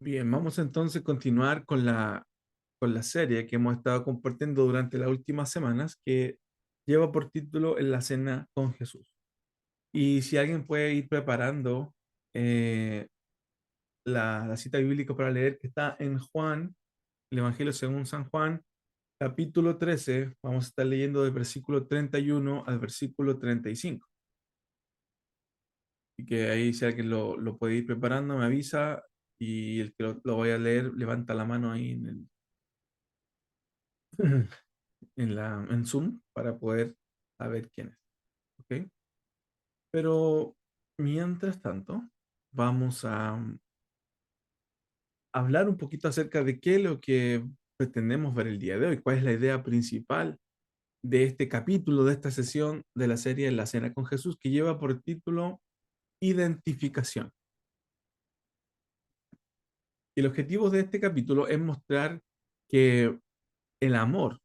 Bien, vamos entonces a continuar con la serie que hemos estado compartiendo durante las últimas semanas, que lleva por título En la cena con Jesús. Y si alguien puede ir preparando eh, la cita bíblica para leer, que está en Juan, el Evangelio según San Juan, capítulo 13, vamos a estar leyendo del versículo 31 al versículo 35. Y que ahí si alguien lo puede ir preparando, me avisa y el que lo vaya a leer, levanta la mano ahí en Zoom para poder saber quién es, ¿ok? Pero mientras tanto, vamos a hablar un poquito acerca de qué es lo que pretendemos ver el día de hoy, cuál es la idea principal de este capítulo, de esta sesión de la serie La Cena con Jesús, que lleva por título Identificación. Y el objetivo de este capítulo es mostrar que el amor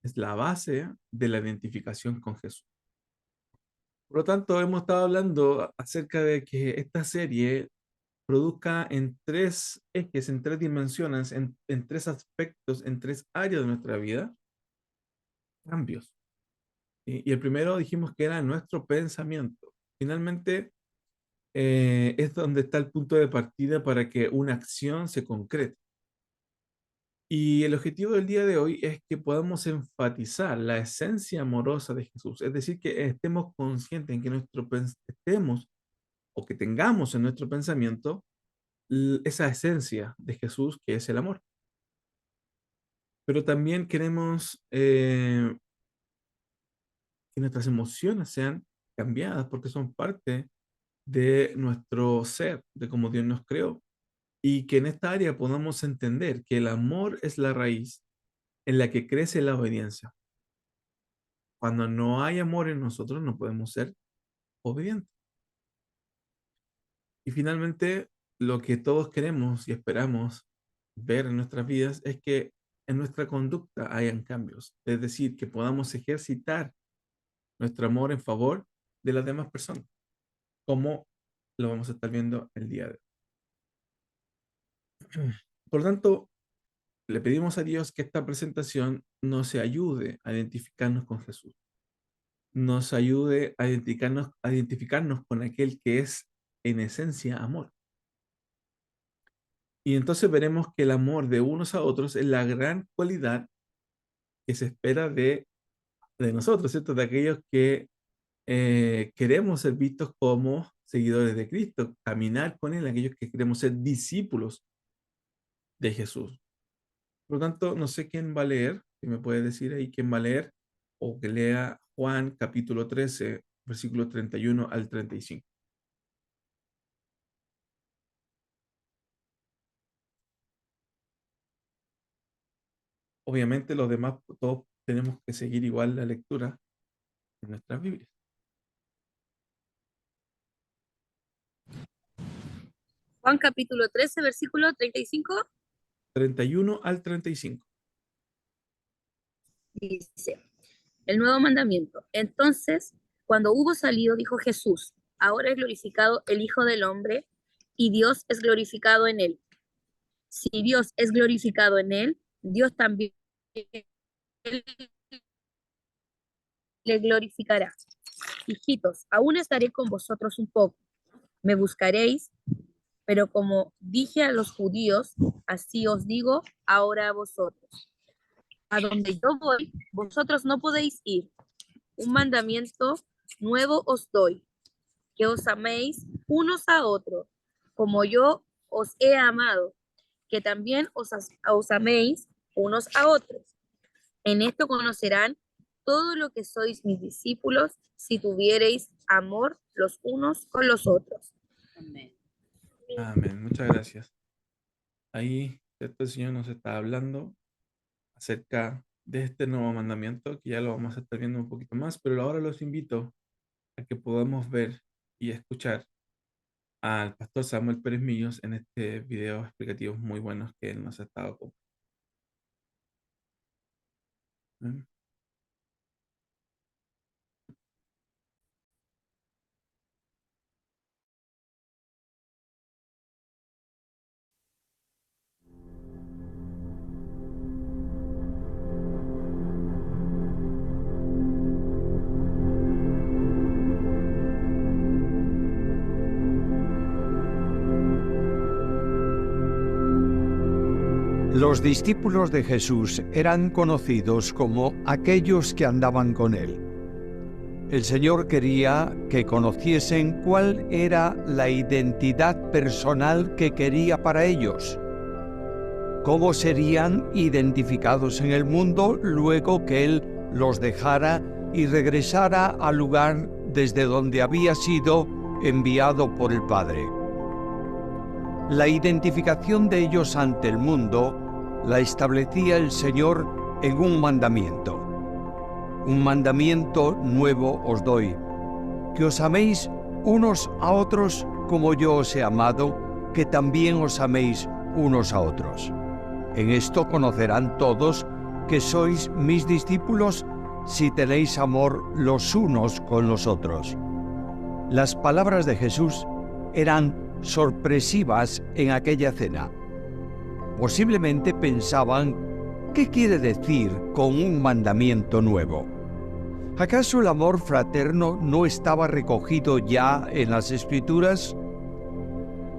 es la base de la identificación con Jesús. Por lo tanto, hemos estado hablando acerca de que esta serie produzca en tres ejes, en tres dimensiones, en tres aspectos, en tres áreas de nuestra vida, cambios. Y el primero dijimos que era nuestro pensamiento. Finalmente, es donde está el punto de partida para que una acción se concrete. Y el objetivo del día de hoy es que podamos enfatizar la esencia amorosa de Jesús, es decir, que estemos conscientes en que estemos o que tengamos en nuestro pensamiento esa esencia de Jesús que es el amor. Pero también queremos que nuestras emociones sean cambiadas porque son parte de nuestro ser, de cómo Dios nos creó. Y que en esta área podamos entender que el amor es la raíz en la que crece la obediencia. Cuando no hay amor en nosotros, no podemos ser obedientes. Y finalmente, lo que todos queremos y esperamos ver en nuestras vidas es que en nuestra conducta hayan cambios. Es decir, que podamos ejercitar nuestro amor en favor de las demás personas, como lo vamos a estar viendo el día de hoy. Por lo tanto, le pedimos a Dios que esta presentación nos ayude a identificarnos con Jesús, nos ayude a identificarnos con aquel que es en esencia amor. Y entonces veremos que el amor de unos a otros es la gran cualidad que se espera de nosotros, ¿cierto? De aquellos que queremos ser vistos como seguidores de Cristo, caminar con Él, aquellos que queremos ser discípulos de Jesús. Por lo tanto, no sé quién va a leer, si me puede decir ahí quién va a leer, o que lea Juan capítulo 13, versículos 31 al 35. Obviamente los demás, todos tenemos que seguir igual la lectura en nuestras Biblias. Juan capítulo 13, versículo 35, 31 al 35. dice, el nuevo mandamiento. Entonces, cuando hubo salido, dijo Jesús, ahora es glorificado el Hijo del Hombre y Dios es glorificado en él. Si Dios es glorificado en él, Dios también le glorificará. Hijitos, aún estaré con vosotros un poco. Me buscaréis, pero como dije a los judíos, así os digo ahora a vosotros. A donde yo voy, vosotros no podéis ir. Un mandamiento nuevo os doy, que os améis unos a otros, como yo os he amado, que también os améis unos a otros. En esto conocerán todo lo que sois mis discípulos, si tuviereis amor los unos con los otros. Amén. Amén. Muchas gracias. Ahí, ¿cierto? El Señor nos está hablando acerca de este nuevo mandamiento, que ya lo vamos a estar viendo un poquito más, pero ahora los invito a que podamos ver y escuchar al pastor Samuel Pérez Millos en este video explicativo muy buenos que él nos ha estado compartiendo. Los discípulos de Jesús eran conocidos como aquellos que andaban con él. El Señor quería que conociesen cuál era la identidad personal que quería para ellos. Cómo serían identificados en el mundo luego que Él los dejara y regresara al lugar desde donde había sido enviado por el Padre. La identificación de ellos ante el mundo la establecía el Señor en un mandamiento. Un mandamiento nuevo os doy, que os améis unos a otros como yo os he amado, que también os améis unos a otros. En esto conocerán todos que sois mis discípulos si tenéis amor los unos con los otros. Las palabras de Jesús eran sorpresivas en aquella cena. Posiblemente pensaban, ¿qué quiere decir con un mandamiento nuevo? ¿Acaso el amor fraterno no estaba recogido ya en las Escrituras?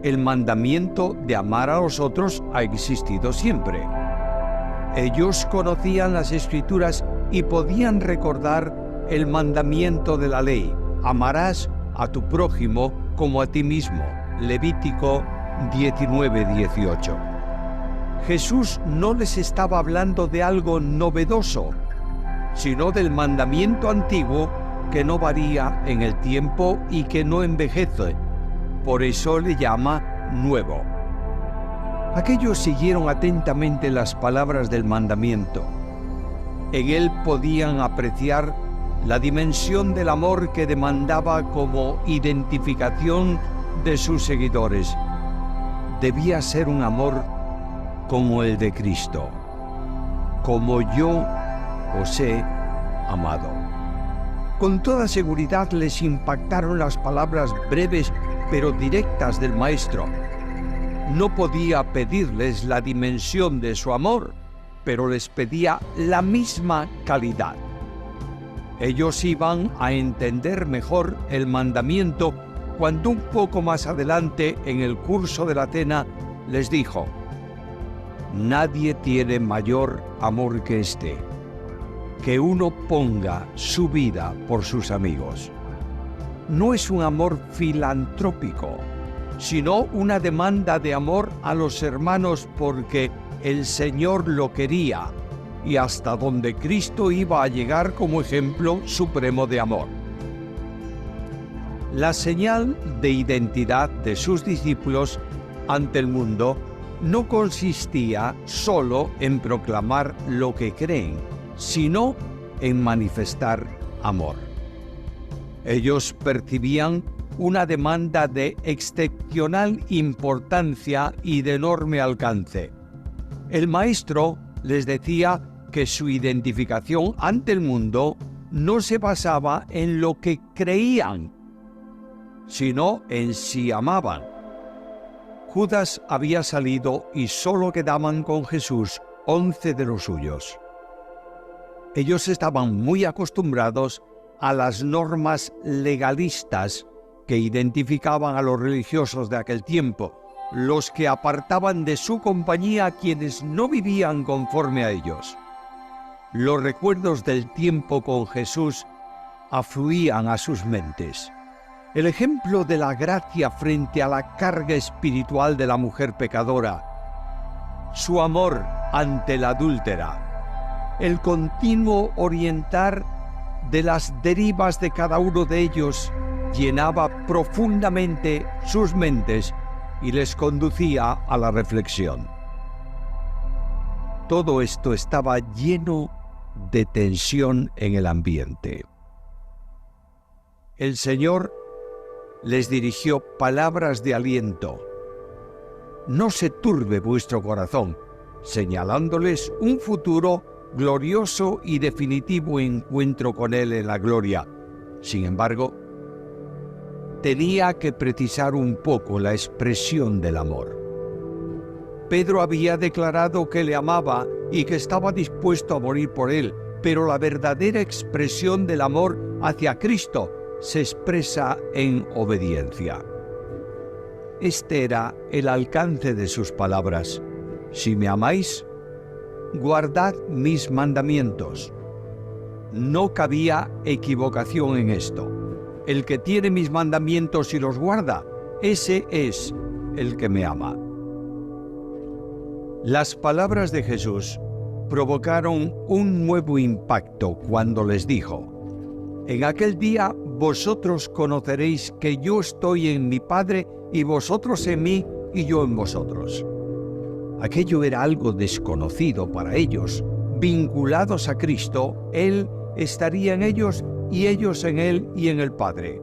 El mandamiento de amar a los otros ha existido siempre. Ellos conocían las Escrituras y podían recordar el mandamiento de la ley: amarás a tu prójimo como a ti mismo. Levítico 19:18. Jesús no les estaba hablando de algo novedoso, sino del mandamiento antiguo que no varía en el tiempo y que no envejece. Por eso le llama nuevo. Aquellos siguieron atentamente las palabras del mandamiento. En él podían apreciar la dimensión del amor que demandaba como identificación de sus seguidores. Debía ser un amor como el de Cristo, como yo os he amado. Con toda seguridad les impactaron las palabras breves pero directas del Maestro. No podía pedirles la dimensión de su amor, pero les pedía la misma calidad. Ellos iban a entender mejor el mandamiento cuando un poco más adelante en el curso de la cena les dijo: nadie tiene mayor amor que este, que uno ponga su vida por sus amigos. No es un amor filantrópico, sino una demanda de amor a los hermanos porque el Señor lo quería y hasta donde Cristo iba a llegar como ejemplo supremo de amor. La señal de identidad de sus discípulos ante el mundo no consistía solo en proclamar lo que creen, sino en manifestar amor. Ellos percibían una demanda de excepcional importancia y de enorme alcance. El Maestro les decía que su identificación ante el mundo no se basaba en lo que creían, sino en si amaban. Judas había salido y solo quedaban con Jesús 11 de los suyos. Ellos estaban muy acostumbrados a las normas legalistas que identificaban a los religiosos de aquel tiempo, los que apartaban de su compañía a quienes no vivían conforme a ellos. Los recuerdos del tiempo con Jesús afluían a sus mentes. El ejemplo de la gracia frente a la carga espiritual de la mujer pecadora, su amor ante la adúltera, el continuo orientar de las derivas de cada uno de ellos llenaba profundamente sus mentes y les conducía a la reflexión. Todo esto estaba lleno de tensión en el ambiente. El Señor les dirigió palabras de aliento. No se turbe vuestro corazón, señalándoles un futuro glorioso y definitivo encuentro con Él en la gloria. Sin embargo, tenía que precisar un poco la expresión del amor. Pedro había declarado que le amaba y que estaba dispuesto a morir por él, pero la verdadera expresión del amor hacia Cristo se expresa en obediencia. Este era el alcance de sus palabras: si me amáis, guardad mis mandamientos. No cabía equivocación en esto. El que tiene mis mandamientos y los guarda, ese es el que me ama. Las palabras de Jesús provocaron un nuevo impacto cuando les dijo: en aquel día vosotros conoceréis que yo estoy en mi Padre y vosotros en mí y yo en vosotros. Aquello era algo desconocido para ellos. Vinculados a Cristo, Él estaría en ellos y ellos en Él y en el Padre.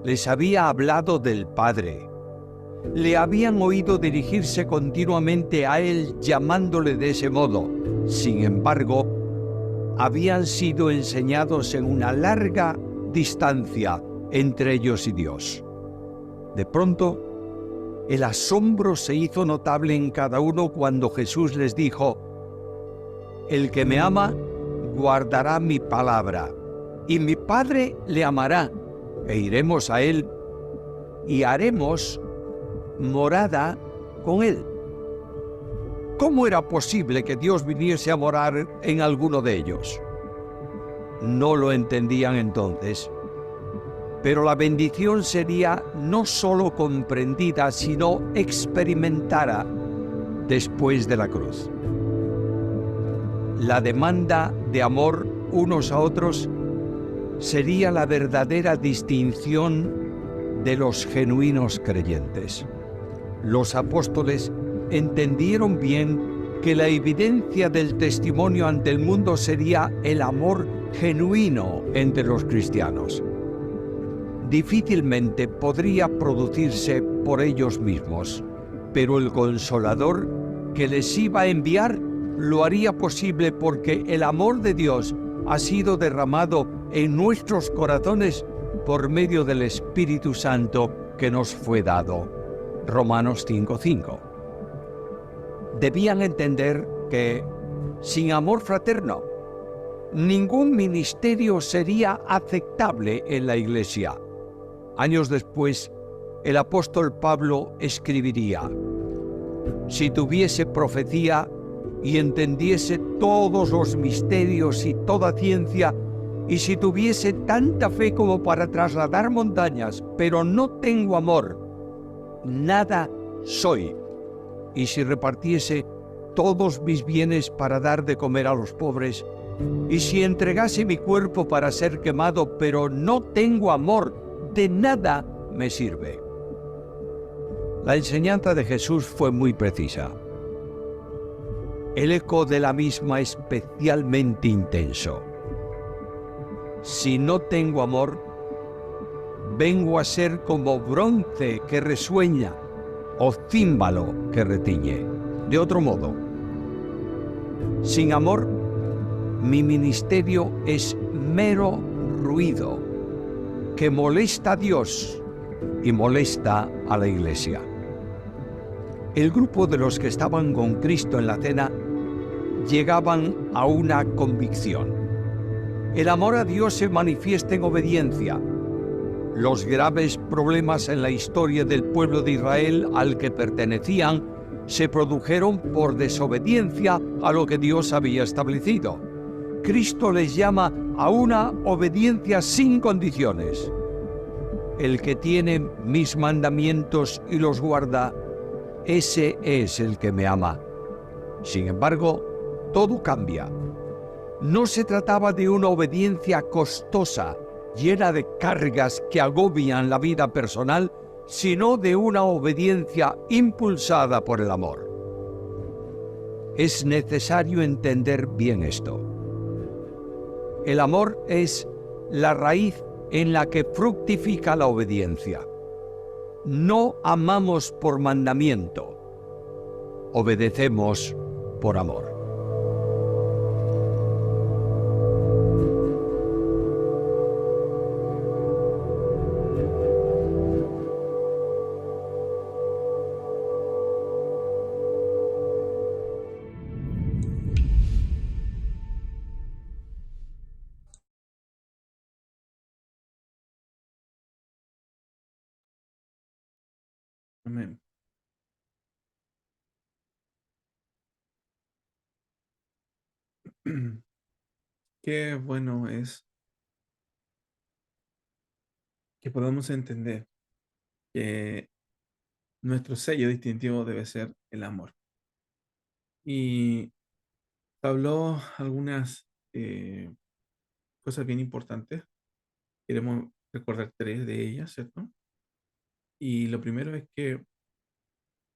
Les había hablado del Padre. Le habían oído dirigirse continuamente a Él llamándole de ese modo. Sin embargo, habían sido enseñados en una larga distancia entre ellos y Dios. De pronto, el asombro se hizo notable en cada uno cuando Jesús les dijo: el que me ama, guardará mi palabra, y mi Padre le amará, e iremos a él, y haremos morada con él. ¿Cómo era posible que Dios viniese a morar en alguno de ellos? No lo entendían entonces. Pero la bendición sería no solo comprendida, sino experimentada después de la cruz. La demanda de amor unos a otros sería la verdadera distinción de los genuinos creyentes. Los apóstoles entendieron bien que la evidencia del testimonio ante el mundo sería el amor genuino entre los cristianos. Difícilmente podría producirse por ellos mismos, pero el Consolador que les iba a enviar lo haría posible porque el amor de Dios ha sido derramado en nuestros corazones por medio del Espíritu Santo que nos fue dado. Romanos 5:5. Debían entender que, sin amor fraterno, ningún ministerio sería aceptable en la Iglesia. Años después, el apóstol Pablo escribiría: si tuviese profecía y entendiese todos los misterios y toda ciencia, y si tuviese tanta fe como para trasladar montañas, pero no tengo amor, nada soy. Y si repartiese todos mis bienes para dar de comer a los pobres, y si entregase mi cuerpo para ser quemado, pero no tengo amor, de nada me sirve. La enseñanza de Jesús fue muy precisa. El eco de la misma especialmente intenso. Si no tengo amor, vengo a ser como bronce que resuena o címbalo que retiñe. De otro modo, sin amor, mi ministerio es mero ruido que molesta a Dios y molesta a la Iglesia. El grupo de los que estaban con Cristo en la cena llegaban a una convicción. El amor a Dios se manifiesta en obediencia. Los graves problemas en la historia del pueblo de Israel al que pertenecían se produjeron por desobediencia a lo que Dios había establecido. Cristo les llama a una obediencia sin condiciones. El que tiene mis mandamientos y los guarda, ese es el que me ama. Sin embargo, todo cambia. No se trataba de una obediencia costosa, llena de cargas que agobian la vida personal, sino de una obediencia impulsada por el amor. Es necesario entender bien esto. El amor es la raíz en la que fructifica la obediencia. No amamos por mandamiento, obedecemos por amor. Amén. Qué bueno es que podamos entender que nuestro sello distintivo debe ser el amor. Y habló algunas cosas bien importantes. Queremos recordar tres de ellas, ¿cierto? Y lo primero es que,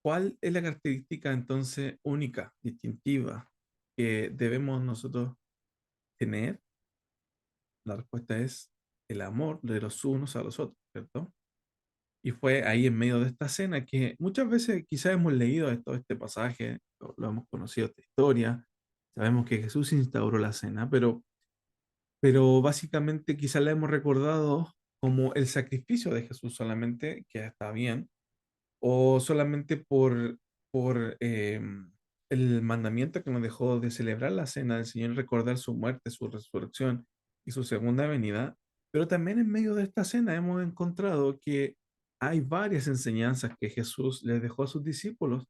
¿cuál es la característica entonces única, distintiva, que debemos nosotros tener? La respuesta es el amor de los unos a los otros, ¿cierto? Y fue ahí en medio de esta cena que muchas veces quizás hemos leído esto, este pasaje, lo hemos conocido, esta historia, sabemos que Jesús instauró la cena, pero básicamente quizás la hemos recordado como el sacrificio de Jesús solamente, que está bien, o solamente por el mandamiento que nos dejó de celebrar la cena del Señor, recordar su muerte, su resurrección y su segunda venida. Pero también en medio de esta cena hemos encontrado que hay varias enseñanzas que Jesús les dejó a sus discípulos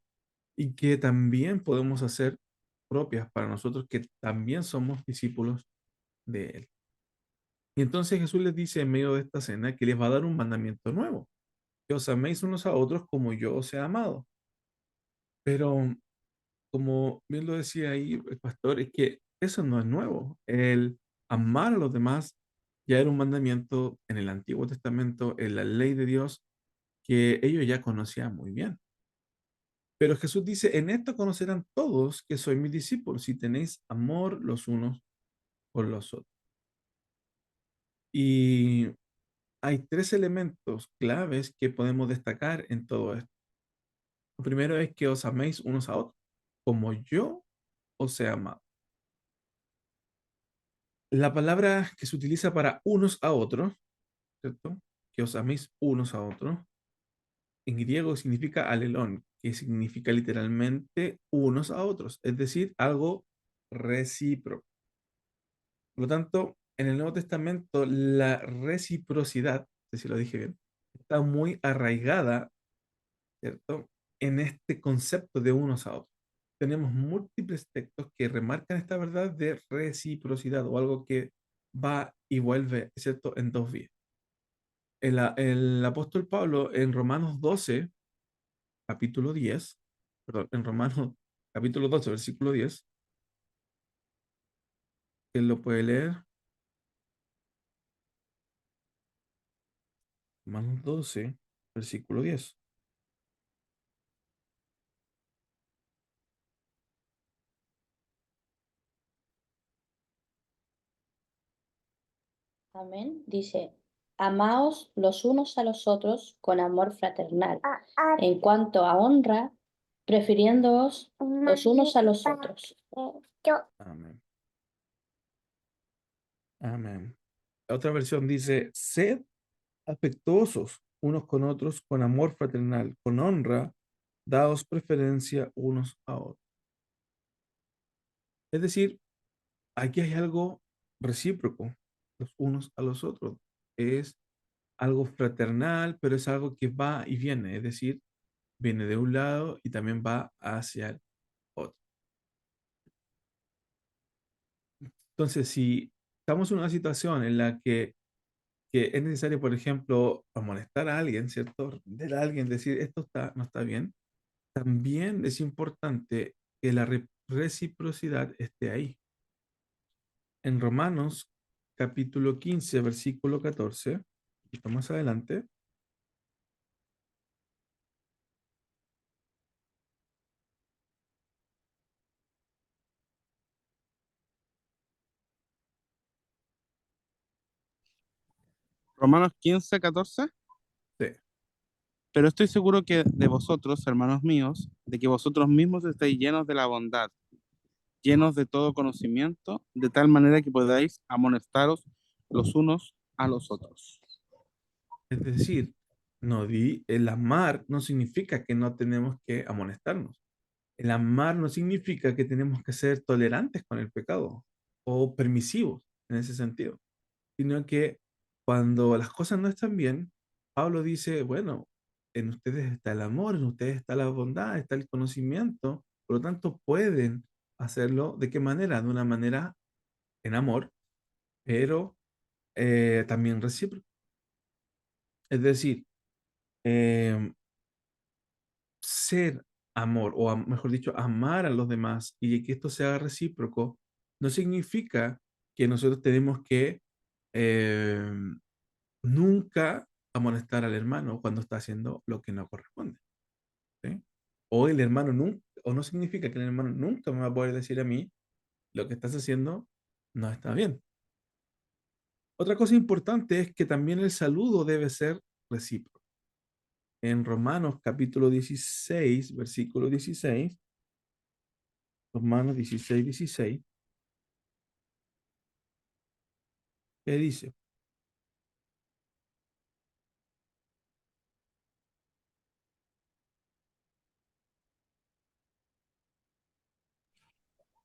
y que también podemos hacer propias para nosotros que también somos discípulos de Él. Y entonces Jesús les dice en medio de esta cena que les va a dar un mandamiento nuevo, que os améis unos a otros como yo os he amado. Pero como bien lo decía ahí el pastor, es que eso no es nuevo. El amar a los demás ya era un mandamiento en el Antiguo Testamento, en la ley de Dios, que ellos ya conocían muy bien. Pero Jesús dice, en esto conocerán todos que soy mis discípulos, si tenéis amor los unos por los otros. Y hay tres elementos claves que podemos destacar en todo esto. Lo primero es que os améis unos a otros, como yo os he amado. La palabra que se utiliza para unos a otros, ¿cierto? Que os améis unos a otros, en griego significa alelón, que significa literalmente unos a otros, es decir, algo recíproco. Por lo tanto, en el Nuevo Testamento, la reciprocidad, no sé si lo dije bien, está muy arraigada, ¿cierto? En este concepto de unos a otros. Tenemos múltiples textos que remarcan esta verdad de reciprocidad o algo que va y vuelve, ¿cierto? En dos vías. El apóstol Pablo en Romanos 12, capítulo 10, perdón, en Romanos capítulo 12, versículo 10, él lo puede leer. Romanos 12, versículo 10. Amén. Dice, amaos los unos a los otros con amor fraternal. En cuanto a honra, prefiriéndoos los unos a los otros. Amén. Amén. La otra versión dice, sed afectuosos unos con otros con amor fraternal, con honra, daos preferencia unos a otros. Es decir, aquí hay algo recíproco, los unos a los otros. Es algo fraternal, pero es algo que va y viene, es decir, viene de un lado y también va hacia el otro. Entonces, si estamos en una situación en la que es necesario, por ejemplo, amonestar a alguien, ¿cierto? Reprender a alguien, decir esto está, no está bien, también es importante que la reciprocidad esté ahí. En Romanos capítulo 15, versículo 14, un poquito más adelante, Romanos 15, 14. sí, Pero estoy seguro que de vosotros, hermanos míos, de que vosotros mismos estáis llenos de la bondad, llenos de todo conocimiento, de tal manera que podáis amonestaros los unos a los otros. es decir, el amar no significa que no tenemos que amonestarnos. El amar no significa que tenemos que ser tolerantes con el pecado o permisivos en ese sentido, sino que cuando las cosas no están bien, Pablo dice, bueno, en ustedes está el amor, en ustedes está la bondad, está el conocimiento, por lo tanto pueden hacerlo, ¿de qué manera? De una manera en amor, pero también recíproco. Es decir, em, ser amor, o mejor dicho, amar a los demás y que esto sea recíproco, no significa que nosotros tenemos que em, nunca amonestar al hermano cuando está haciendo lo que no corresponde. ¿Sí? O el hermano nunca, o no significa que el hermano nunca me va a poder decir a mí lo que estás haciendo no está bien. Otra cosa importante es que también el saludo debe ser recíproco. En Romanos capítulo 16, versículo 16, Romanos 16, 16, ¿qué dice?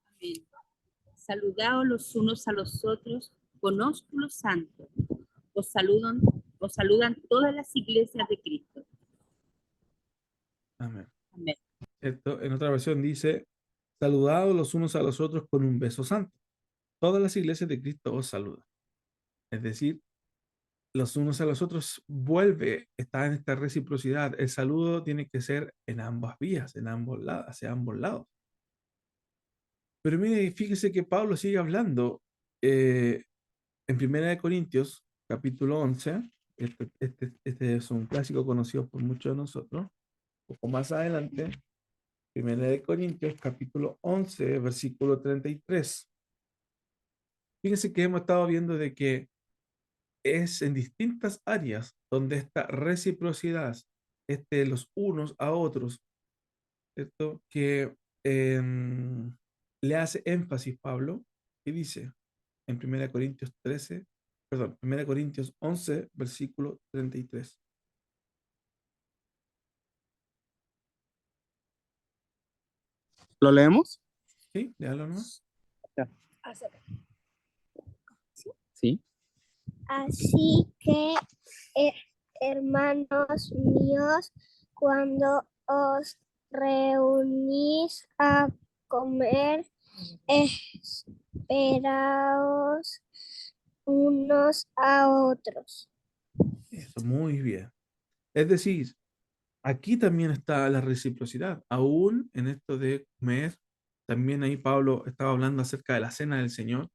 Amén. Saludaos los unos a los otros con ósculo santo. Os saludan, os saludan todas las iglesias de Cristo. Amén. Amén. ¿Cierto? En otra versión dice, saludados los unos a los otros con un beso santo. Todas las iglesias de Cristo os saludan. Es decir, los unos a los otros vuelve, está en esta reciprocidad. El saludo tiene que ser en ambas vías, en ambos lados, hacia ambos lados. Pero mire, fíjese que Pablo sigue hablando en Primera de Corintios, capítulo 11. Este es un clásico conocido por muchos de nosotros. Un poco más adelante, Primera de Corintios, capítulo 11, versículo 33. Fíjese que hemos estado viendo de que es en distintas áreas donde esta reciprocidad, los unos a otros, ¿cierto? Que le hace énfasis Pablo y dice en 1 Corintios 13, perdón, 1 Corintios 11, versículo 33. ¿Lo leemos? ¿Sí? Léalo nomás. Ya. Sí. Así que, eh, hermanos míos, cuando os reunís a comer, esperaos unos a otros. Eso, muy bien. Es decir, aquí también está la reciprocidad. Aún en esto de comer, también ahí Pablo estaba hablando acerca de la cena del Señor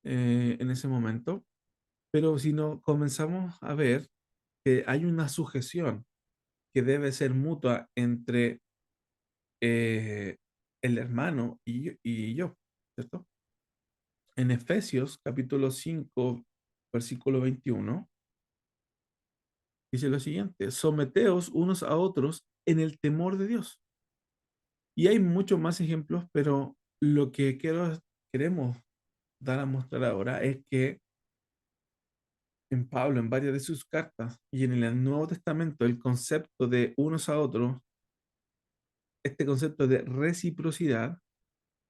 en ese momento. Pero si no comenzamos a ver que hay una sujeción que debe ser mutua entre eh, el hermano y yo, ¿cierto? En Efesios capítulo 5, versículo 21, dice lo siguiente, someteos unos a otros en el temor de Dios. Y hay muchos más ejemplos, pero lo que queremos dar a mostrar ahora es que en Pablo, en varias de sus cartas y en el Nuevo Testamento, el concepto de unos a otros, este concepto de reciprocidad,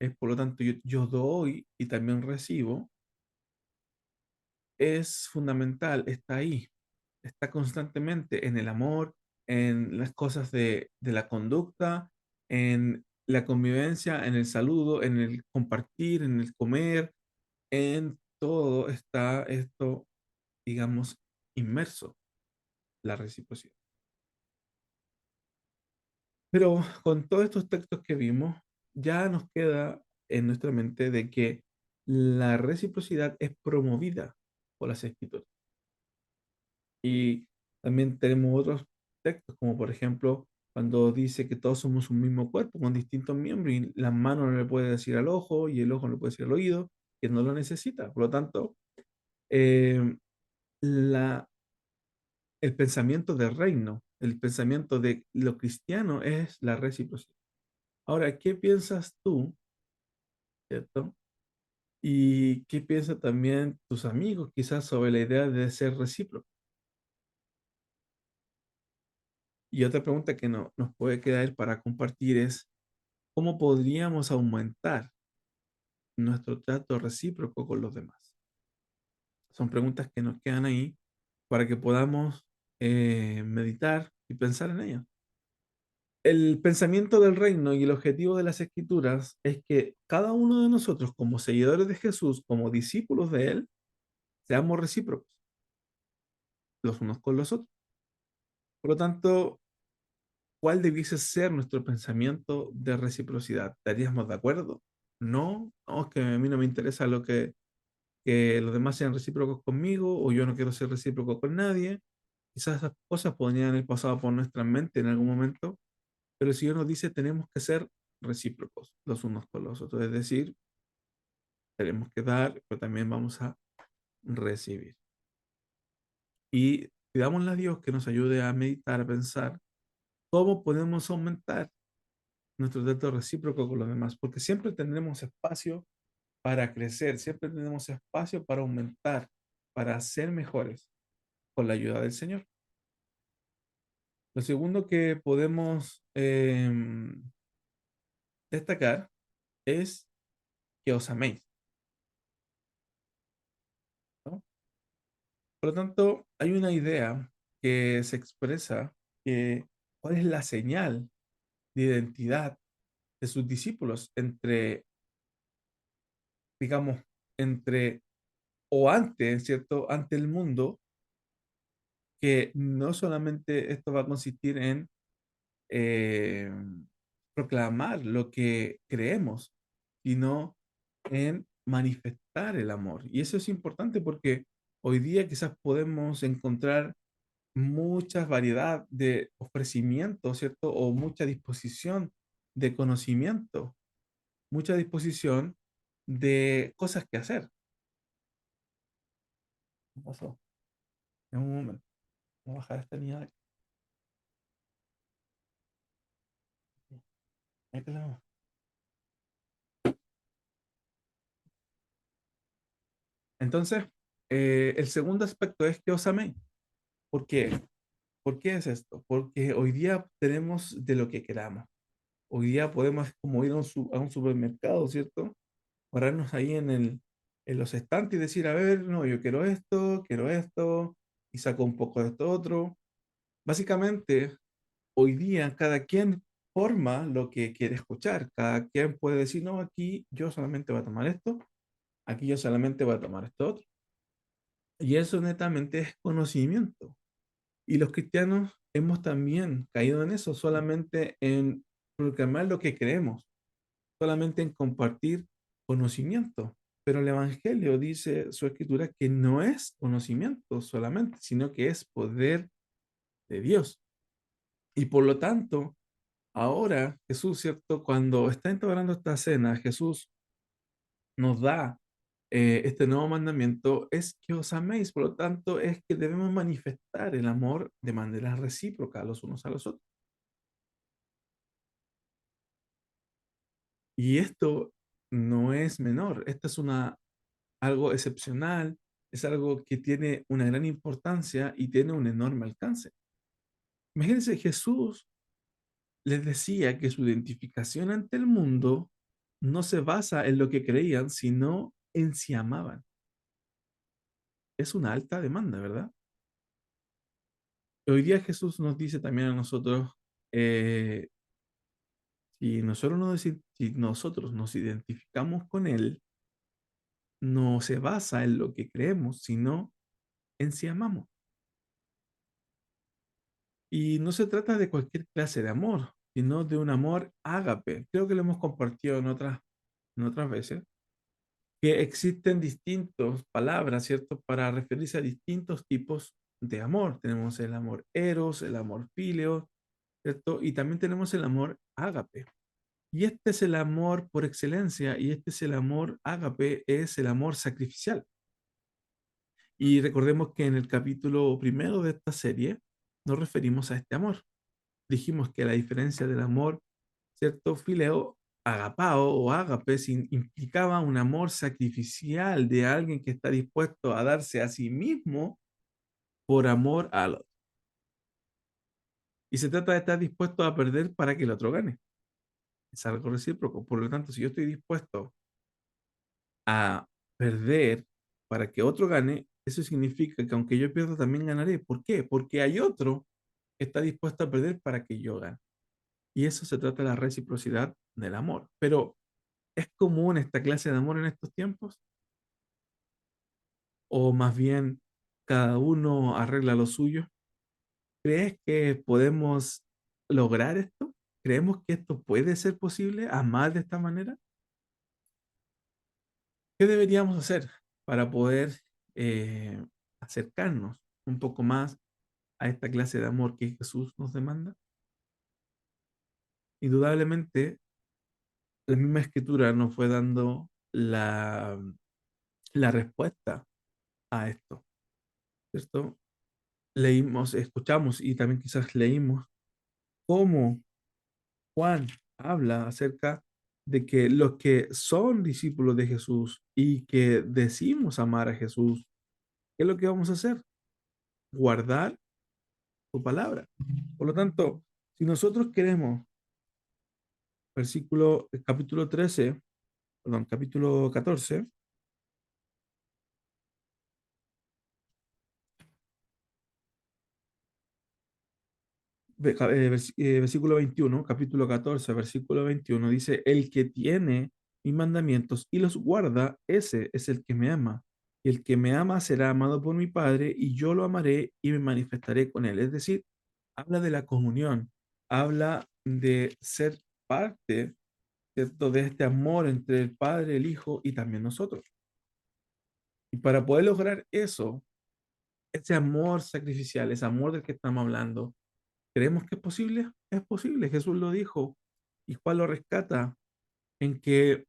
es por lo tanto yo doy y también recibo, es fundamental, está ahí, está constantemente en el amor, en las cosas de la conducta, en la convivencia, en el saludo, en el compartir, en el comer, en todo está esto, digamos, inmerso, la reciprocidad. Pero con todos estos textos que vimos, ya nos queda en nuestra mente de que la reciprocidad es promovida por las escrituras. Y también tenemos otros textos, como por ejemplo, cuando dice que todos somos un mismo cuerpo con distintos miembros y la mano no le puede decir al ojo y el ojo no le puede decir al oído, que no lo necesita. Por lo tanto, eh, la, el pensamiento del reino, el pensamiento de lo cristiano es la reciprocidad. Ahora, ¿qué piensas tú, cierto? ¿Y qué piensan también tus amigos quizás sobre la idea de ser recíproco? Y otra pregunta que nos puede quedar para compartir es, ¿cómo podríamos aumentar nuestro trato recíproco con los demás? Son preguntas que nos quedan ahí para que podamos meditar y pensar en ellas. el pensamiento del reino y el objetivo de las escrituras es que cada uno de nosotros, como seguidores de Jesús, como discípulos de Él, seamos recíprocos los unos con los otros. Por lo tanto, ¿cuál debiese ser nuestro pensamiento de reciprocidad? ¿Estaríamos de acuerdo? No, no, es que a mí no me interesa que los demás sean recíprocos conmigo o yo no quiero ser recíproco con nadie. Quizás esas cosas podrían haber pasado por nuestra mente en algún momento, pero el Señor nos dice tenemos que ser recíprocos los unos con los otros, es decir, tenemos que dar, pero también vamos a recibir. Y pidámosle a Dios que nos ayude a meditar, a pensar cómo podemos aumentar nuestro trato recíproco con los demás, porque siempre tendremos espacio para crecer, siempre tenemos espacio para aumentar, para ser mejores con la ayuda del Señor. Lo segundo que podemos destacar es que os améis, ¿no? Por lo tanto, hay una idea que se expresa que cuál es la señal de identidad de sus discípulos entre, digamos, entre o ante, ¿cierto? Ante el mundo, que no solamente esto va a consistir en eh, proclamar lo que creemos, sino en manifestar el amor. Y eso es importante porque hoy día quizás podemos encontrar mucha variedad de ofrecimientos, ¿cierto? O mucha disposición de conocimiento, mucha disposición de cosas que hacer. ¿Qué pasó? En un momento. Vamos a bajar esta niña de aquí. Ahí te la vamos. Entonces, el segundo aspecto es que os améis. ¿Por qué? ¿Por qué es esto? Porque hoy día tenemos de lo que queramos. Hoy día podemos como ir a un supermercado, ¿cierto? Pararnos ahí en los estantes y decir, a ver, no, yo quiero esto, y saco un poco de esto otro. Básicamente, hoy día cada quien forma lo que quiere escuchar. Cada quien puede decir, no, aquí yo solamente voy a tomar esto, aquí yo solamente voy a tomar esto otro. Y eso netamente es conocimiento. Y los cristianos hemos también caído en eso, solamente en proclamar lo que creemos, solamente en compartir conocimiento. Pero el Evangelio dice su escritura que no es conocimiento solamente, sino que es poder de Dios. Y por lo tanto, ahora Jesús, ¿cierto? Cuando está instaurando esta cena, Jesús nos da este nuevo mandamiento, es que os améis. Por lo tanto, es que debemos manifestar el amor de manera recíproca los unos a los otros. Y esto no es menor, esto es algo excepcional, es algo que tiene una gran importancia y tiene un enorme alcance. Imagínense, Jesús les decía que su identificación ante el mundo no se basa en lo que creían, sino en si amaban. Es una alta demanda, ¿verdad? Hoy día Jesús nos dice también a nosotros, eh, si nosotros nos identificamos con Él, no se basa en lo que creemos, sino en si amamos. Y no se trata de cualquier clase de amor, sino de un amor ágape. Creo que lo hemos compartido en otras veces, que existen distintas palabras, ¿cierto? Para referirse a distintos tipos de amor. Tenemos el amor eros, el amor fileo, ¿cierto? Y también tenemos el amor ágape. Y este es el amor por excelencia, y este es el amor ágape, es el amor sacrificial. Y recordemos que en el capítulo primero de esta serie nos referimos a este amor. Dijimos que la diferencia del amor, ¿cierto? Fileo, agapao o ágape implicaba un amor sacrificial de alguien que está dispuesto a darse a sí mismo por amor al otro. Y se trata de estar dispuesto a perder para que el otro gane. Es algo recíproco. Por lo tanto, si yo estoy dispuesto a perder para que otro gane, eso significa que aunque yo pierda, también ganaré. ¿Por qué? Porque hay otro que está dispuesto a perder para que yo gane. Y eso se trata de la reciprocidad del amor. Pero, ¿es común esta clase de amor en estos tiempos? ¿O más bien cada uno arregla lo suyo? ¿Crees que podemos lograr esto? ¿Creemos que esto puede ser posible, amar de esta manera? ¿Qué deberíamos hacer para poder eh, acercarnos un poco más a esta clase de amor que Jesús nos demanda? Indudablemente, la misma escritura nos fue dando la respuesta a esto, ¿cierto? Leímos, escuchamos y también quizás leímos cómo Juan habla acerca de que los que son discípulos de Jesús y que decimos amar a Jesús, ¿qué es lo que vamos a hacer? Guardar su palabra. Por lo tanto, si nosotros queremos, capítulo 13, perdón, capítulo 14, versículo 21, capítulo 14, versículo 21, dice, el que tiene mis mandamientos y los guarda, ese es el que me ama. Y el que me ama será amado por mi Padre, y yo lo amaré y me manifestaré con él. Es decir, habla de la comunión, habla de ser parte, ¿cierto?, de este amor entre el Padre, el Hijo y también nosotros. Y para poder lograr eso, ese amor sacrificial, ese amor del que estamos hablando, ¿creemos que es posible? Es posible, Jesús lo dijo. ¿Y Juan lo rescata? En que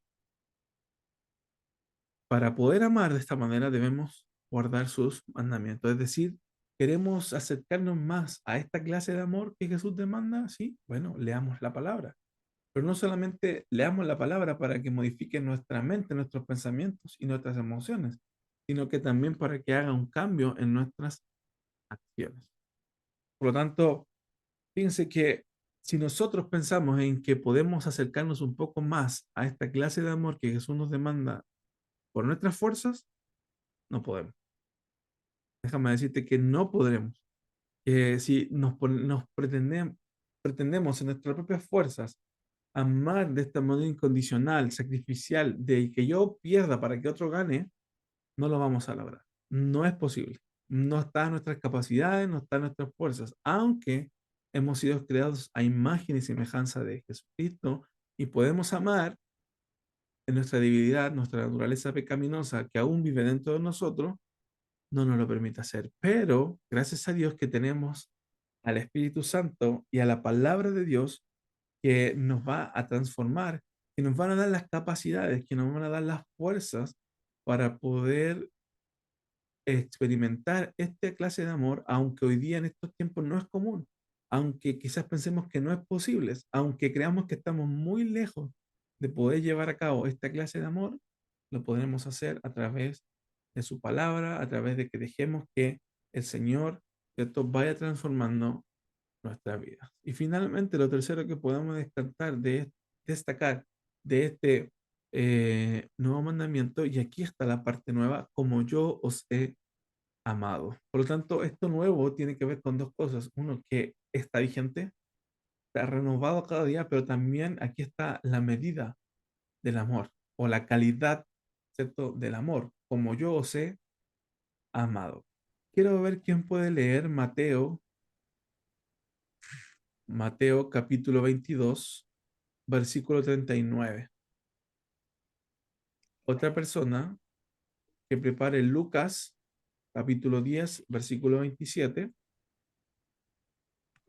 para poder amar de esta manera debemos guardar sus mandamientos. Es decir, ¿queremos acercarnos más a esta clase de amor que Jesús demanda? Sí, bueno, leamos la palabra. Pero no solamente leamos la palabra para que modifique nuestra mente, nuestros pensamientos y nuestras emociones, sino que también para que haga un cambio en nuestras acciones. Por lo tanto, fíjense que si nosotros pensamos en que podemos acercarnos un poco más a esta clase de amor que Jesús nos demanda por nuestras fuerzas, no podemos. Déjame decirte que no podremos. Si pretendemos en nuestras propias fuerzas amar de esta manera incondicional, sacrificial, de que yo pierda para que otro gane, no lo vamos a lograr. No es posible. No está en nuestras capacidades, no está en nuestras fuerzas, aunque hemos sido creados a imagen y semejanza de Jesucristo y podemos amar en nuestra debilidad, nuestra naturaleza pecaminosa que aún vive dentro de nosotros, no nos lo permite hacer. Pero gracias a Dios que tenemos al Espíritu Santo y a la palabra de Dios que nos va a transformar, que nos van a dar las capacidades, que nos van a dar las fuerzas para poder experimentar esta clase de amor, aunque hoy día en estos tiempos no es común, aunque quizás pensemos que no es posible, aunque creamos que estamos muy lejos de poder llevar a cabo esta clase de amor, lo podremos hacer a través de su palabra, a través de que dejemos que el Señor, ¿cierto?, vaya transformando nuestra vida. Y finalmente, lo tercero que podemos destacar de este nuevo mandamiento, y aquí está la parte nueva, como yo os he amado. Por lo tanto, esto nuevo tiene que ver con dos cosas. Uno, que está vigente, está renovado cada día, pero también aquí está la medida del amor o la calidad, ¿cierto?, del amor, como yo os he amado. Quiero ver quién puede leer Mateo capítulo 22, versículo 39. Otra persona que prepare Lucas capítulo 10, versículo 27.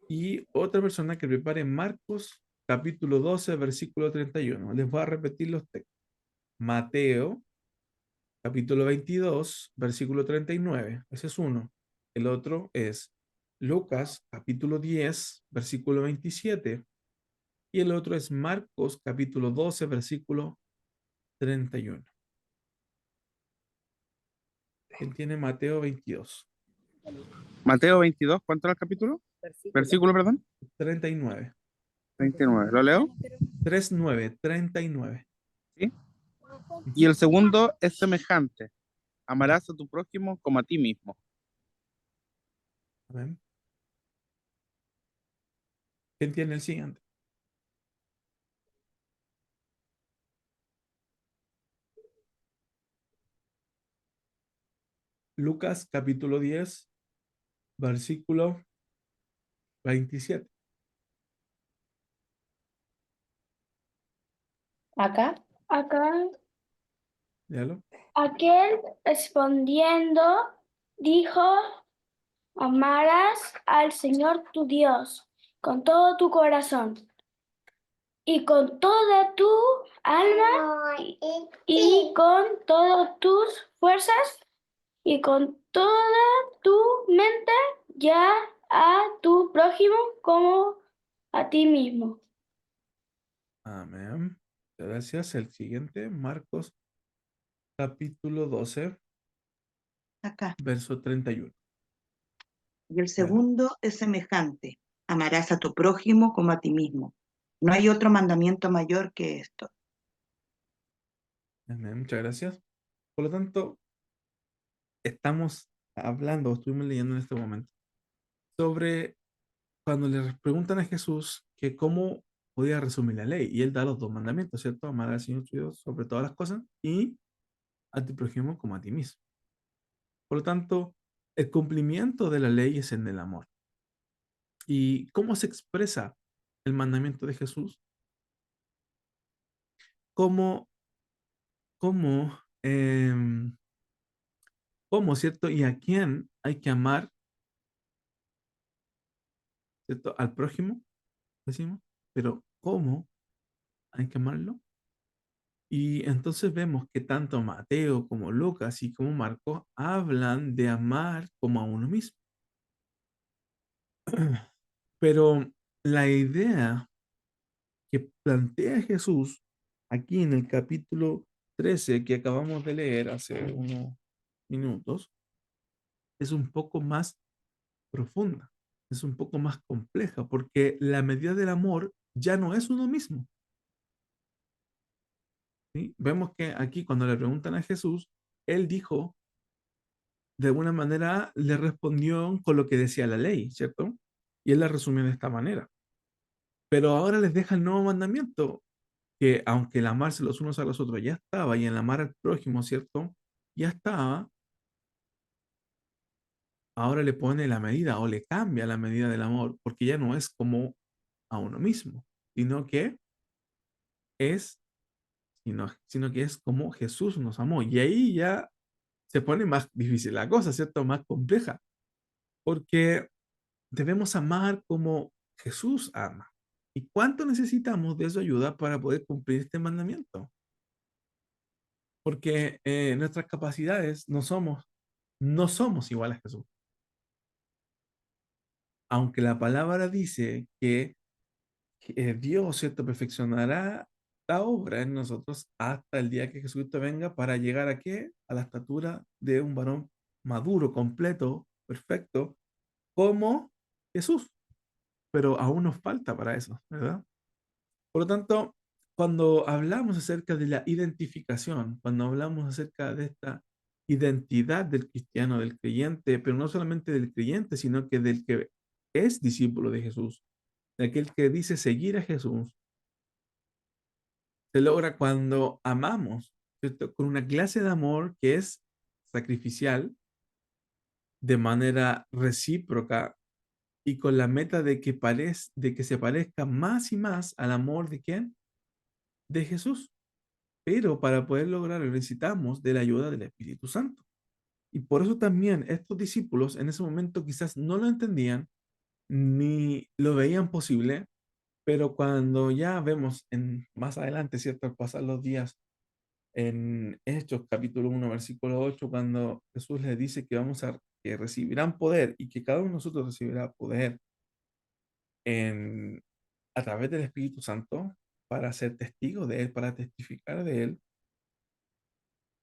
Y otra persona que prepare Marcos capítulo 12, versículo 31. Les voy a repetir los textos. Mateo capítulo 22, versículo 39. Ese es uno. El otro es Lucas capítulo 10, versículo 27. Y el otro es Marcos capítulo 12, versículo 31. ¿Quién tiene Mateo 22? Mateo 22, ¿cuánto era el capítulo? Versículo, perdón. 39. 29. ¿Lo leo? 39, 39. ¿Sí? Y el segundo es semejante. Amarás a tu prójimo como a ti mismo. Amén. ¿Quién tiene el siguiente? Lucas capítulo 10, versículo 27. Acá, Acá, ¿Léalo? aquel respondiendo dijo, amarás al Señor tu Dios con todo tu corazón y con toda tu alma y con todas tus fuerzas y con toda tu mente, ya a tu prójimo como a ti mismo. Amén. Gracias. El siguiente, Marcos capítulo 12, Acá. verso 31. Y el segundo es semejante. Amarás a tu prójimo como a ti mismo. No hay otro mandamiento mayor que esto. Amén. Muchas gracias. Por lo tanto, estamos hablando, estuvimos leyendo en este momento, sobre cuando le preguntan a Jesús que cómo podía resumir la ley. Y él da los dos mandamientos, ¿cierto? Amar al Señor tu Dios sobre todas las cosas y a tu prójimo como a ti mismo. Por lo tanto, el cumplimiento de la ley es en el amor. ¿Y cómo se expresa el mandamiento de Jesús? ¿Cómo, cómo, em, cómo, cierto? ¿Y a quién hay que amar, cierto? Al prójimo, decimos, pero ¿cómo hay que amarlo? Y entonces vemos que tanto Mateo como Lucas y como Marcos hablan de amar como a uno mismo. Pero la idea que plantea Jesús aquí en el capítulo 13 que acabamos de leer hace unos minutos es un poco más profunda, es un poco más compleja, porque la medida del amor ya no es uno mismo. ¿Sí? Vemos que aquí cuando le preguntan a Jesús, él dijo, de alguna manera le respondió con lo que decía la ley, ¿cierto? Y él la resumió de esta manera. Pero ahora les deja el nuevo mandamiento, que aunque el amarse los unos a los otros ya estaba, y el amar al prójimo, ¿cierto? Ya estaba, ahora le pone la medida o le cambia la medida del amor, porque ya no es como a uno mismo, sino que es, sino que es como Jesús nos amó. Y ahí ya se pone más difícil la cosa, ¿cierto? Más compleja, porque debemos amar como Jesús ama. ¿Y cuánto necesitamos de su ayuda para poder cumplir este mandamiento? Porque nuestras capacidades no somos iguales a Jesús. Aunque la palabra dice que Dios, ¿cierto?, perfeccionará la obra en nosotros hasta el día que Jesucristo venga para llegar a qué? A la estatura de un varón maduro, completo, perfecto, como Jesús. Pero aún nos falta para eso, ¿verdad? Por lo tanto, cuando hablamos acerca de la identificación, cuando hablamos acerca de esta identidad del cristiano, del creyente, pero no solamente del creyente, sino que del que es discípulo de Jesús, de aquel que dice seguir a Jesús, se logra cuando amamos, ¿cierto? Con una clase de amor que es sacrificial, de manera recíproca y con la meta de que se parezca más y más al amor de quién? De Jesús. Pero para poder lograrlo necesitamos de la ayuda del Espíritu Santo. Y por eso también estos discípulos en ese momento quizás no lo entendían ni lo veían posible, pero cuando ya vemos más adelante, ¿cierto? Al pasar los días en Hechos capítulo 1 versículo 8 cuando Jesús les dice que recibirán poder y que cada uno de nosotros recibirá poder en, a través del Espíritu Santo para ser testigos de Él, para testificar de Él,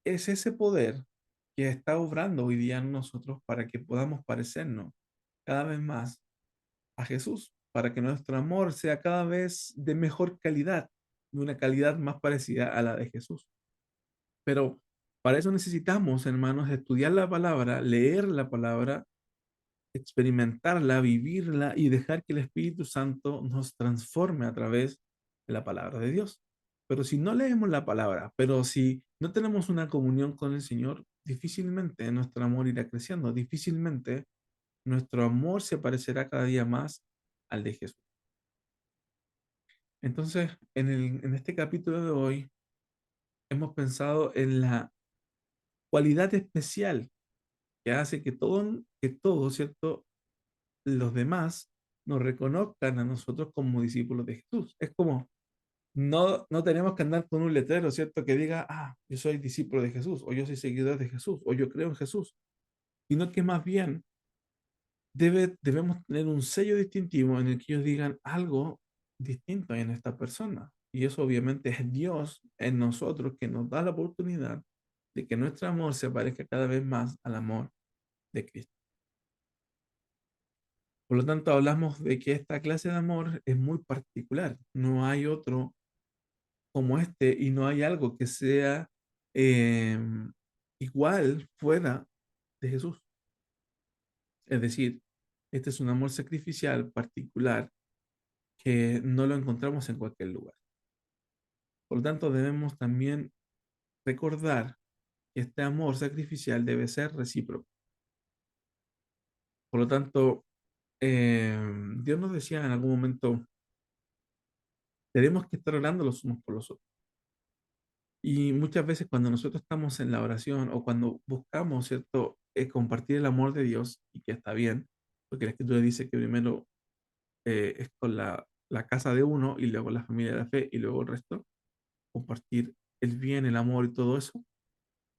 es ese poder que está obrando hoy día en nosotros para que podamos parecernos cada vez más a Jesús, para que nuestro amor sea cada vez de mejor calidad, de una calidad más parecida a la de Jesús. Pero para eso necesitamos, hermanos, estudiar la palabra, leer la palabra, experimentarla, vivirla y dejar que el Espíritu Santo nos transforme a través de la palabra de Dios. Pero si no leemos la palabra, pero si no tenemos una comunión con el Señor, difícilmente nuestro amor irá creciendo, difícilmente nuestro amor se parecerá cada día más al de Jesús. Entonces, en este capítulo de hoy, hemos pensado en la cualidad especial que hace que todos, ¿cierto? Los demás nos reconozcan a nosotros como discípulos de Jesús. Es como, no tenemos que andar con un letrero, ¿cierto? Que diga, yo soy discípulo de Jesús, o yo soy seguidor de Jesús, o yo creo en Jesús, sino que más bien debemos tener un sello distintivo en el que ellos digan algo distinto en esta persona. Y eso obviamente es Dios en nosotros que nos da la oportunidad de que nuestro amor se parezca cada vez más al amor de Cristo. Por lo tanto, hablamos de que esta clase de amor es muy particular. No hay otro como este y no hay algo que sea eh, igual fuera de Jesús. Es decir, este es un amor sacrificial particular que no lo encontramos en cualquier lugar. Por lo tanto, debemos también recordar que este amor sacrificial debe ser recíproco. Por lo tanto, Dios nos decía en algún momento, tenemos que estar orando los unos por los otros. Y muchas veces cuando nosotros estamos en la oración o cuando buscamos, ¿cierto?, compartir el amor de Dios, y que está bien, porque la Escritura dice que primero es con la casa de uno y luego la familia de la fe y luego el resto, compartir el bien, el amor y todo eso.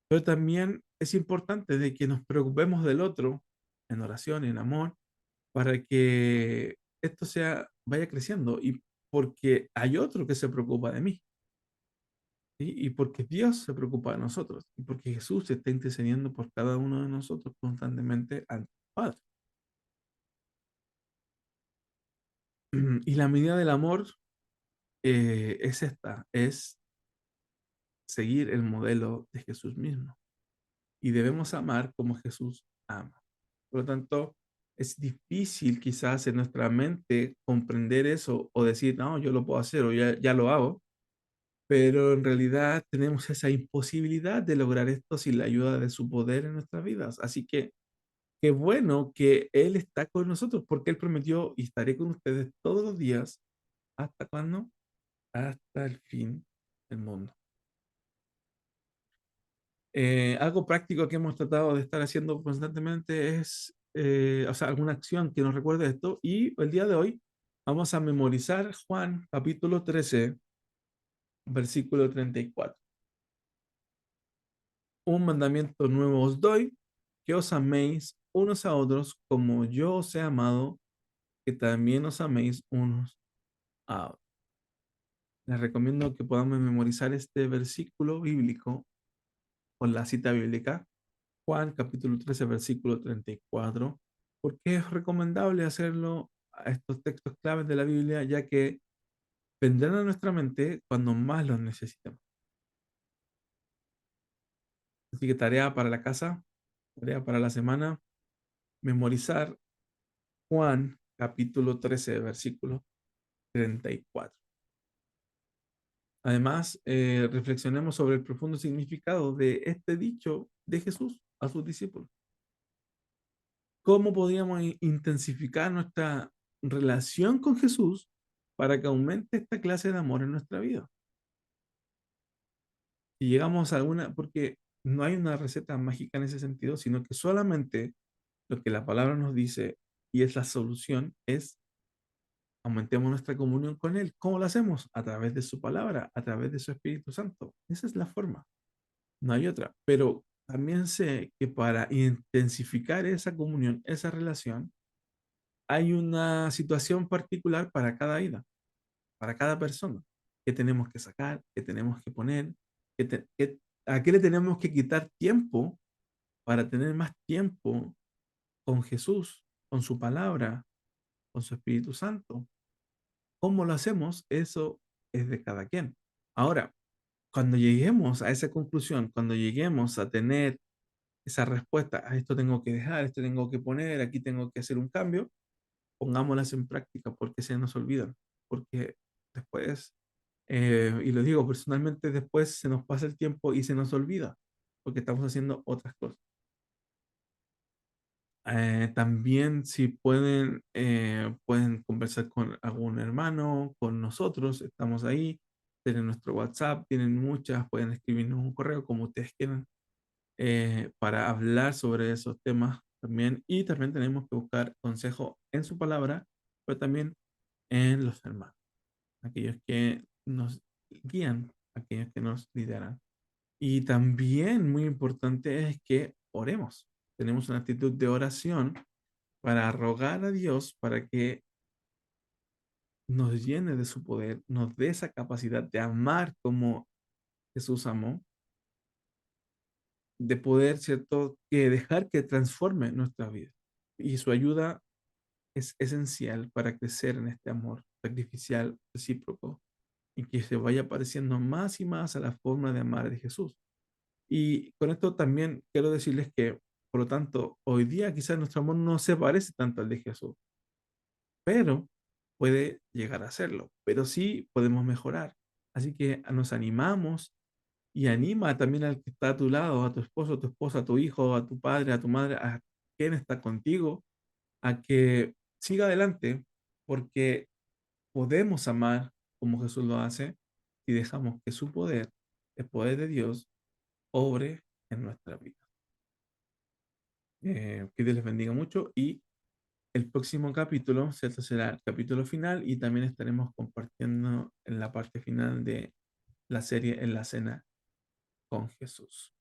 Pero también es importante de que nos preocupemos del otro en oración, en amor, para que esto vaya creciendo y porque hay otro que se preocupa de mí. ¿Sí? Y porque Dios se preocupa de nosotros y porque Jesús está intercediendo por cada uno de nosotros constantemente ante el Padre. Y la medida del amor es esta, es seguir el modelo de Jesús mismo. Y debemos amar como Jesús ama. Por lo tanto, es difícil quizás en nuestra mente comprender eso o decir, no, yo lo puedo hacer o ya lo hago, pero en realidad tenemos esa imposibilidad de lograr esto sin la ayuda de su poder en nuestras vidas. Así que qué bueno que Él está con nosotros porque Él prometió y estaré con ustedes todos los días. ¿Hasta cuándo? Hasta el fin del mundo. Algo práctico que hemos tratado de estar haciendo constantemente es, alguna acción que nos recuerde esto. Y el día de hoy vamos a memorizar Juan capítulo 13, versículo 34. Un mandamiento nuevo os doy, que os améis unos a otros como yo os he amado, que también os améis unos a otros. Les recomiendo que podamos memorizar este versículo bíblico con la cita bíblica, Juan capítulo 13, versículo 34, porque es recomendable hacerlo a estos textos claves de la Biblia, ya que vendrán a nuestra mente cuando más los necesitemos. Así que tarea para la casa, tarea para la semana, memorizar Juan capítulo 13, versículo 34. Además, reflexionemos sobre el profundo significado de este dicho de Jesús a sus discípulos. ¿Cómo podríamos intensificar nuestra relación con Jesús para que aumente esta clase de amor en nuestra vida? Si llegamos a alguna, porque no hay una receta mágica en ese sentido, sino que solamente lo que la palabra nos dice y es la solución es aumentemos nuestra comunión con Él. ¿Cómo lo hacemos? A través de su palabra, a través de su Espíritu Santo. Esa es la forma. No hay otra. Pero también sé que para intensificar esa comunión, esa relación, hay una situación particular para cada vida, para cada persona, que tenemos que sacar, que tenemos que poner, a qué le tenemos que quitar tiempo para tener más tiempo con Jesús, con su palabra, con su Espíritu Santo. ¿Cómo lo hacemos? Eso es de cada quien. Ahora, cuando lleguemos a esa conclusión, cuando lleguemos a tener esa respuesta, a esto tengo que dejar, esto tengo que poner, aquí tengo que hacer un cambio, pongámoslas en práctica porque se nos olvidan. Porque después, y lo digo personalmente, después se nos pasa el tiempo y se nos olvida. porque estamos haciendo otras cosas. También si pueden conversar con algún hermano, con nosotros, estamos ahí, tienen nuestro WhatsApp, tienen muchas, pueden escribirnos un correo como ustedes quieran, para hablar sobre esos temas también. Y también tenemos que buscar consejo en su palabra, pero también en los hermanos, aquellos que nos guían, aquellos que nos lideran. Y también muy importante es que oremos. Tenemos una actitud de oración para rogar a Dios para que nos llene de su poder, nos dé esa capacidad de amar como Jesús amó, de poder, ¿cierto?, que dejar que transforme nuestra vida. Y su ayuda es esencial para crecer en este amor sacrificial, recíproco, y que se vaya pareciendo más y más a la forma de amar de Jesús. Y con esto también quiero decirles que, por lo tanto, hoy día quizás nuestro amor no se parece tanto al de Jesús, pero puede llegar a serlo, pero sí podemos mejorar. Así que nos animamos y anima también al que está a tu lado, a tu esposo, a tu esposa, a tu hijo, a tu padre, a tu madre, a quien está contigo, a que siga adelante, porque podemos amar como Jesús lo hace y dejamos que su poder, el poder de Dios, obre en nuestra vida. Que Dios les bendiga mucho y el próximo capítulo, ¿cierto? Será el capítulo final y también estaremos compartiendo en la parte final de la serie En la Cena con Jesús.